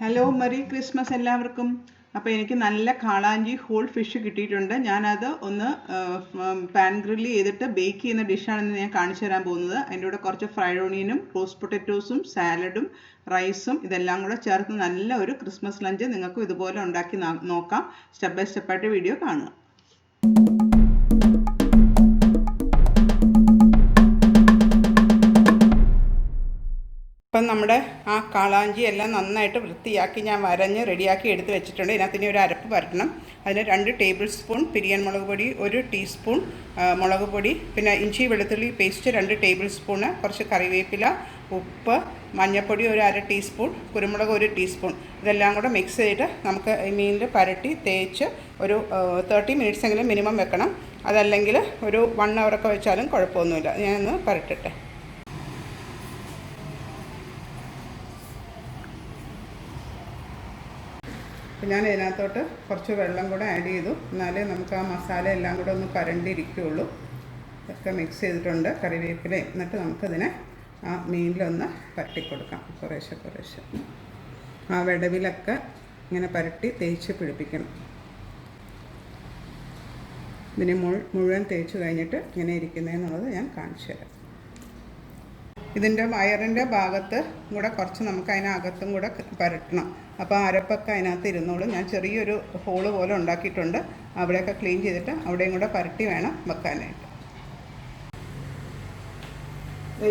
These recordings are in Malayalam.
ഹലോ മെറി ക്രിസ്മസ് എല്ലാവർക്കും. അപ്പോൾ എനിക്ക് നല്ല കാളാഞ്ചി ഹോൾ ഫിഷ് കിട്ടിയിട്ടുണ്ട്. ഞാനത് ഒന്ന് പാൻ ഗ്രില്ല് ചെയ്തിട്ട് ബേക്ക് ചെയ്യുന്ന ഡിഷാണെന്ന് ഞാൻ കാണിച്ചു തരാൻ പോകുന്നത്. അതിൻ്റെ കൂടെ കുറച്ച് ഫ്രൈഡ് ഓണിയനും റോസ്റ്റ് പൊട്ടറ്റോസും സാലഡും റൈസും ഇതെല്ലാം കൂടെ ചേർത്ത് നല്ല ഒരു ക്രിസ്മസ് ലഞ്ച് നിങ്ങൾക്കും ഇതുപോലെ ഉണ്ടാക്കി നോക്കാം. സ്റ്റെപ്പ് ബൈ സ്റ്റെപ്പായിട്ട് വീഡിയോ കാണുക. ഇപ്പം നമ്മുടെ ആ കാളാഞ്ചി എല്ലാം നന്നായിട്ട് വൃത്തിയാക്കി ഞാൻ വരഞ്ഞ് റെഡിയാക്കി എടുത്ത് വെച്ചിട്ടുണ്ട്. ഇതിനകത്ത് ഇനി ഒരു അരപ്പ് വരട്ടണം. അതിന് 2 ടേബിൾ സ്പൂൺ പിരിയൻ മുളക് പൊടി, 1 ടീസ്പൂൺ മുളക് പൊടി, പിന്നെ ഇഞ്ചി വെളുത്തുള്ളി പേസ്റ്റ് 2 ടേബിൾ സ്പൂണ്, കുറച്ച് കറിവേപ്പില, ഉപ്പ്, മഞ്ഞൾപ്പൊടി 1/2 ടീസ്പൂൺ, കുരുമുളക് 1 ടീസ്പൂൺ. ഇതെല്ലാം കൂടെ മിക്സ് ചെയ്തിട്ട് നമുക്ക് മീനിൽ പരട്ടി തേച്ച് ഒരു 30 മിനിറ്റ്സ് എങ്കിലും മിനിമം വെക്കണം. അതല്ലെങ്കിൽ ഒരു 1 hour വെച്ചാലും കുഴപ്പമൊന്നുമില്ല. ഞാനൊന്ന് പരട്ടട്ടെ. ഞാൻ ഇതിനകത്തോട്ട് കുറച്ച് വെള്ളം കൂടെ ആഡ് ചെയ്തു, എന്നാലേ നമുക്ക് ആ മസാല എല്ലാം കൂടെ ഒന്ന് പരണ്ടിരിക്കുകയുള്ളൂ. ഇതൊക്കെ മിക്സ് ചെയ്തിട്ടുണ്ട്, കറിവേപ്പിലയും. എന്നിട്ട് നമുക്കതിനെ ആ മീനിലൊന്ന് പരട്ടിക്കൊടുക്കാം. കുറേശ്ശെ ആ വിടവിലൊക്കെ ഇങ്ങനെ പരട്ടി തേച്ച് പിടിപ്പിക്കണം. ഇതിനെ മുഴുവൻ തേച്ച് കഴിഞ്ഞിട്ട് ഇങ്ങനെ ഇരിക്കുന്നതെന്നുള്ളത് ഞാൻ കാണിച്ചു തരാം. ഇതിൻ്റെ വയറിൻ്റെ ഭാഗത്ത് കൂടെ കുറച്ച് നമുക്ക് അതിനകത്തും കൂടെ പരട്ടണം. അപ്പോൾ അരപ്പൊക്കെ അതിനകത്ത് ഇരുന്നോളും. ഞാൻ ചെറിയൊരു ഹോള് പോലെ ഉണ്ടാക്കിയിട്ടുണ്ട്. അവിടെയൊക്കെ ക്ലീൻ ചെയ്തിട്ട് അവിടെയും കൂടെ പരട്ടി വേണം വെക്കാനായിട്ട്.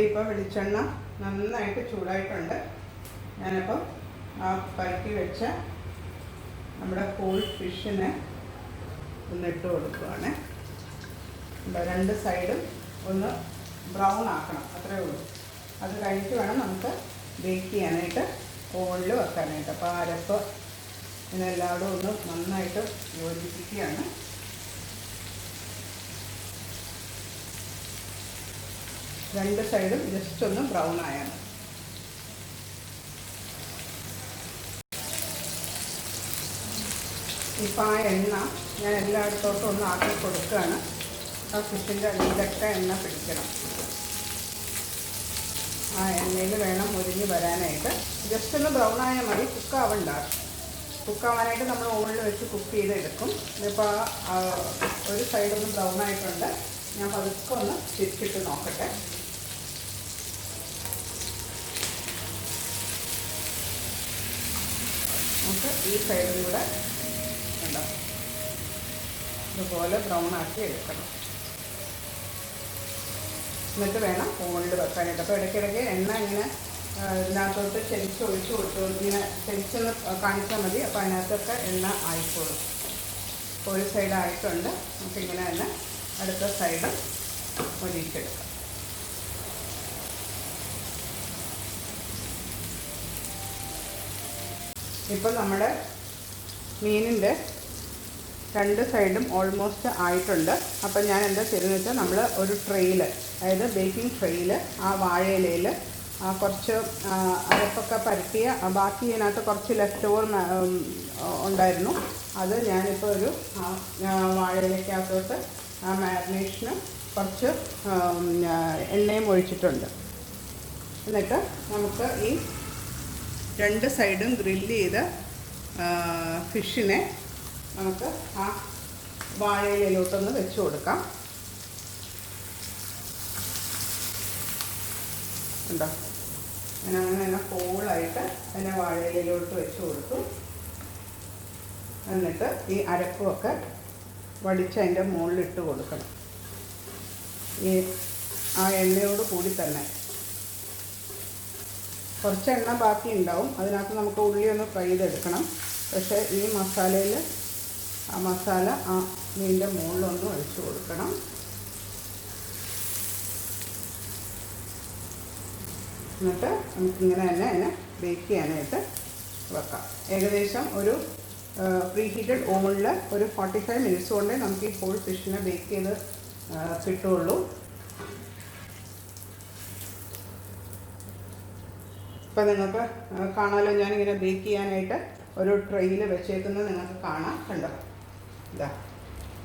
ഇപ്പോൾ വെളിച്ചെണ്ണ നന്നായിട്ട് ചൂടായിട്ടുണ്ട്. ഞാനപ്പോൾ ആ പരട്ടി വെച്ച നമ്മുടെ ഹോൾ ഫിഷിനെ ഒന്നിട്ട് കൊടുക്കുകയാണ്. 2 സൈഡും ഒന്ന് ബ്രൗൺ ആക്കണം, അത്രയേ ഉള്ളൂ. അത് കഴിഞ്ഞിട്ട് വേണം നമുക്ക് ബേക്ക് ചെയ്യാനായിട്ട് ഓവനിൽ വെക്കാനായിട്ട്. അപ്പോൾ അരപ്പ് ഇതിനെല്ലാവരും ഒന്ന് നന്നായിട്ട് യോജിപ്പിക്കുകയാണ്. രണ്ട് സൈഡും ജസ്റ്റ് ഒന്ന് ബ്രൗൺ ആയാണ്. ഇപ്പോൾ ആ എണ്ണ ഞാൻ എല്ലായിടത്തോട്ടും ഒന്ന് ആക്കി കൊടുക്കുകയാണ്. ആ ഫിഷിൻ്റെ അടിയിലൊക്കെ എണ്ണ പിടിക്കണം. ആ എണ്ണയിൽ വേണം മുരിഞ്ഞ് വരാനായിട്ട്. ജസ്റ്റ് ഒന്ന് ബ്രൗൺ ആയാൽ മതി, കുക്കാവണ്ട. കുക്കാവാനായിട്ട് നമ്മൾ ഓവനിൽ വെച്ച് കുക്ക് ചെയ്തെടുക്കും. ഇതിപ്പോൾ ഒരു സൈഡൊന്ന് ബ്രൗൺ ആയിട്ടുണ്ട്. ഞാൻ പതുക്കെ ഒന്ന് തിരിച്ചിട്ട് നോക്കട്ടെ. നമുക്ക് ഈ സൈഡിൽ കൂടെ ഉണ്ടോ ഇതുപോലെ ബ്രൗൺ ആക്കി എടുക്കണം. എന്നിട്ട് വേണം ഓവനിൽ വെക്കാനായിട്ട്. അപ്പോൾ ഇടയ്ക്കിടയ്ക്ക് എണ്ണ ഇങ്ങനെ ഇതിനകത്തോട്ട് ചെരിച്ച് ഒഴിച്ച് കൊടുത്തു, ഇങ്ങനെ ചെരിച്ചൊന്ന് കാണിച്ചാൽ മതി. അപ്പോൾ അതിനകത്തൊക്കെ എണ്ണ ആയിക്കോളും. ഒരു സൈഡ് ആയിട്ടുണ്ട്. നമുക്കിങ്ങനെ തന്നെ അടുത്ത സൈഡ് ഒഴിച്ചെടുക്കാം. ഇപ്പം നമ്മുടെ മീനിൻ്റെ 2 സൈഡും ഓൾമോസ്റ്റ് ആയിട്ടുണ്ട്. അപ്പം ഞാൻ എന്താ ചെയ്തതെന്ന് വെച്ചാൽ, നമ്മൾ ഒരു ട്രെയിൽ, അതായത് ബേക്കിംഗ് ട്രെയിൽ, ആ വാഴയിലയിൽ കുറച്ച് അരപ്പൊക്കെ പരട്ടിയ ബാക്കി ഇതിനകത്ത് കുറച്ച് ലെഫ്റ്റ് ഓവർ ഉണ്ടായിരുന്നു. അത് ഞാനിപ്പോൾ ഒരു വാഴയിലക്കകത്തോട്ട് ആ മാരിനേഷന് കുറച്ച് എണ്ണയും ഒഴിച്ചിട്ടുണ്ട്. എന്നിട്ട് നമുക്ക് ഈ 2 സൈഡും ഗ്രില്ല് ചെയ്ത ഫിഷിനെ നമുക്ക് ആ വാഴയിലോട്ടൊന്ന് വെച്ച് കൊടുക്കാം. ഉണ്ടോ, ഞാനങ്ങനെ തന്നെ ഹോളായിട്ട് അതിനെ വാഴയിലോട്ട് വെച്ച് കൊടുത്തു. എന്നിട്ട് ഈ അരപ്പുമൊക്കെ വടിച്ച് അതിൻ്റെ മുകളിലിട്ട് കൊടുക്കണം. ഈ ആ എണ്ണയോട് കൂടി തന്നെ കുറച്ച് എണ്ണ ബാക്കി ഉണ്ടാവും. അതിനകത്ത് നമുക്ക് ഉള്ളി ഒന്ന് ഫ്രൈ ചെയ്തെടുക്കണം. പക്ഷേ ഈ മസാലയിൽ ആ മസാല ആ മീനിൻ്റെ മുകളിലൊന്ന് ഒഴിച്ച് കൊടുക്കണം. എന്നിട്ട് നമുക്കിങ്ങനെ തന്നെ അതിനെ ബേക്ക് ചെയ്യാനായിട്ട് വെക്കാം. ഏകദേശം ഒരു പ്രീഹീറ്റഡ് ഓവനിൽ ഒരു 45 മിനിറ്റ്സ് കൊണ്ടേ നമുക്ക് ഈ ഹോൾ ഫിഷിനെ ബേക്ക് ചെയ്ത് കിട്ടുള്ളൂ. ഇപ്പം നിങ്ങൾക്ക് കാണാമല്ലോ, ഞാനിങ്ങനെ ബേക്ക് ചെയ്യാനായിട്ട് ഒരു ട്രെയിൽ വെച്ചേക്കുന്നത് നിങ്ങൾക്ക് കാണാം. കണ്ടോ, ഇതാ.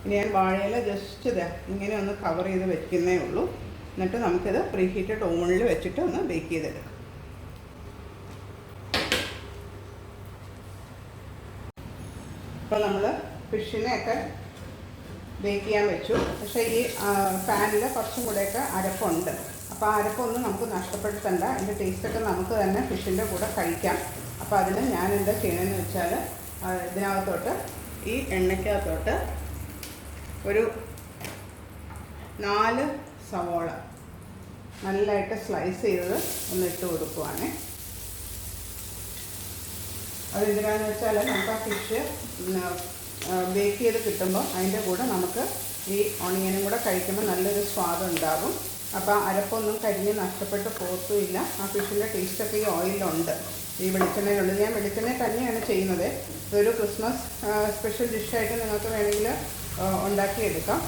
ഇനി ഞാൻ വാഴയില ജസ്റ്റ് ഇതാ ഇങ്ങനെ ഒന്ന് കവർ ചെയ്ത് വെക്കുന്നേ ഉള്ളൂ. എന്നിട്ട് നമുക്കിത് പ്രീഹീറ്റഡ് ഓവനിൽ വെച്ചിട്ട് ഒന്ന് ബേക്ക് ചെയ്തെടുക്കാം. അപ്പോൾ നമ്മൾ ഫിഷിനെയൊക്കെ ബേക്ക് ചെയ്യാൻ വെച്ചു. പക്ഷേ ഈ പാനിൽ കുറച്ചും കൂടെയൊക്കെ അരപ്പുണ്ട്. അപ്പോൾ ആ അരപ്പൊന്നും നമുക്ക് നഷ്ടപ്പെടുത്തണ്ട. അതിൻ്റെ ടേസ്റ്റൊക്കെ നമുക്ക് തന്നെ ഫിഷിൻ്റെ കൂടെ കഴിക്കാം. അപ്പോൾ അതിന് ഞാൻ എന്താ ചെയ്യണമെന്ന് വെച്ചാൽ ഇതിനകത്തോട്ട് ഈ എണ്ണയ്ക്കകത്തോട്ട് ഒരു 4 സവോള നല്ലതായിട്ട് സ്ലൈസ് ചെയ്തത് ഒന്ന് ഇട്ട് കൊടുക്കുവാണേ. അതെന്തിനാണെന്ന് വെച്ചാൽ നമുക്ക് ആ ഫിഷ് ബേക്ക് ചെയ്ത് കിട്ടുമ്പോൾ അതിൻ്റെ കൂടെ നമുക്ക് ഈ ഓണിയനും കൂടെ കഴിക്കുമ്പോൾ നല്ലൊരു സ്വാദം ഉണ്ടാകും. അപ്പോൾ അരപ്പൊന്നും കരിഞ്ഞ് നഷ്ടപ്പെട്ട് പോത്തുമില്ല. ആ ഫിഷിൻ്റെ ടേസ്റ്റൊക്കെ ഈ ഓയിലുണ്ട്, ഈ വെളിച്ചെണ്ണയിലുണ്ട്. ഞാൻ വെളിച്ചെണ്ണ തന്നെയാണ് ചെയ്യുന്നത്. ഇതൊരു ക്രിസ്മസ് സ്പെഷ്യൽ ഡിഷായിട്ട് നിങ്ങൾക്ക് വേണമെങ്കിൽ ഉണ്ടാക്കിയെടുക്കാം.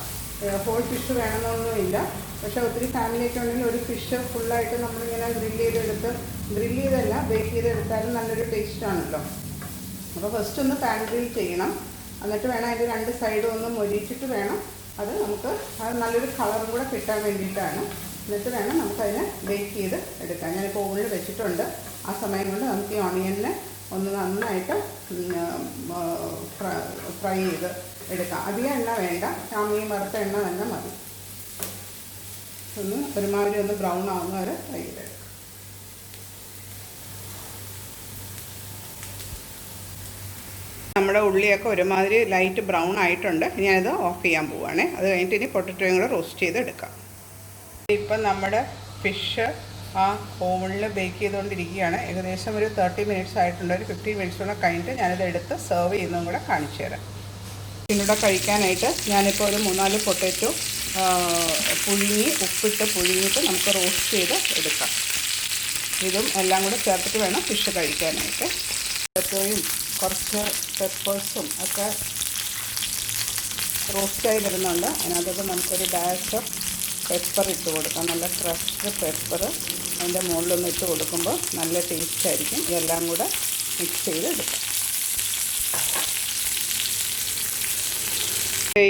ഹോൾ ഫിഷ് വേണമെന്നൊന്നുമില്ല. പക്ഷേ ഒത്തിരി ഫാമിലിയൊക്കെ ഉണ്ടെങ്കിൽ ഒരു ഫിഷ് ഫുള്ളായിട്ട് നമ്മളിങ്ങനെ ഗ്രില്ല് ചെയ്തല്ല ബേക്ക് ചെയ്തെടുത്താലും നല്ലൊരു ടേസ്റ്റാണല്ലോ. അപ്പോൾ ഫസ്റ്റ് ഒന്ന് പാൻ ഗ്രിൽ ചെയ്യണം. എന്നിട്ട് വേണം അതിൻ്റെ 2 സൈഡും ഒന്ന് മൊരിച്ചിട്ട് വേണം അത് നമുക്ക് അത് നല്ലൊരു കളറും കൂടെ കിട്ടാൻ വേണ്ടിയിട്ടാണ്. എന്നിട്ട് വേണം നമുക്കതിനെ ബേക്ക് ചെയ്ത് എടുക്കാം. ഞാനിപ്പോൾ ഓവനിൽ വെച്ചിട്ടുണ്ട്. ആ സമയം കൊണ്ട് നമുക്ക് ഈ ഓണിയനെ ഒന്ന് നന്നായിട്ട് ഫ്രൈ ചെയ്ത് എടുക്കാം. അധികം എണ്ണ വേണ്ട, ഈ വറുത്ത എണ്ണ തന്നെ മതി. ഒന്ന് ഒരുമാതിരി ഒന്ന് ബ്രൗൺ ആവുന്ന വരെ ഫ്രൈ ചെയ്തെടുക്കാം. നമ്മുടെ ഉള്ളിയൊക്കെ ഒരുമാതിരി ലൈറ്റ് ബ്രൗൺ ആയിട്ടുണ്ട്. ഞാനിത് ഓഫ് ചെയ്യാൻ പോവുകയാണേ. അത് കഴിഞ്ഞിട്ട് ഇനി പൊട്ടറ്റോയും കൂടെ റോസ്റ്റ് ചെയ്തെടുക്കാം. ഇപ്പം നമ്മുടെ ഫിഷ് ആ ഓവനിൽ ബേക്ക് ചെയ്തുകൊണ്ടിരിക്കുകയാണ്. ഏകദേശം ഒരു 30 മിനിറ്റ്സ് ആയിട്ടുണ്ട്. ഒരു 15 മിനിറ്റ്സ് കൂടെ കഴിഞ്ഞിട്ട് ഞാനിത് എടുത്ത് സെർവ് ചെയ്യുന്നതും കൂടെ കാണിച്ചു തരാം. ഇതിലൂടെ കഴിക്കാനായിട്ട് ഞാനിപ്പോൾ ഒരു 3-4 പൊട്ടറ്റോ ഉപ്പിട്ട് പുഴുങ്ങിയിട്ട് നമുക്ക് റോസ്റ്റ് ചെയ്ത് എടുക്കാം. ഇതും എല്ലാം കൂടെ ചേർത്തിട്ട് വേണം ഫിഷ് കഴിക്കാനായിട്ട്. പൊട്ടറ്റോയും കുറച്ച് പെപ്പേഴ്സും ഒക്കെ റോസ്റ്റായി വരുന്നുണ്ട്. അതിനകത്തോട്ട് നമുക്കൊരു ഡാഷ് പെപ്പർ ഇട്ട് കൊടുക്കാം. നല്ല ക്രഷ്ഡ് പെപ്പർ അതിൻ്റെ മുകളിലൊന്ന് ഇട്ട് കൊടുക്കുമ്പോൾ നല്ല ടേസ്റ്റ് ആയിരിക്കും. ഇതെല്ലാം കൂടെ മിക്സ് ചെയ്ത് എടുക്കാം.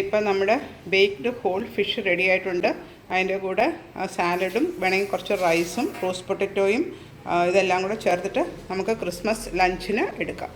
ഇപ്പം നമ്മുടെ ബേക്ക്ഡ് ഹോൾ ഫിഷ് റെഡി ആയിട്ടുണ്ട്. അതിൻ്റെ കൂടെ സാലഡും വേണമെങ്കിൽ കുറച്ച് റൈസും റോസ്റ്റ് പൊട്ടറ്റോയും ഇതെല്ലാം കൂടെ ചേർത്തിട്ട് നമുക്ക് ക്രിസ്മസ് ലഞ്ചിന് എടുക്കാം.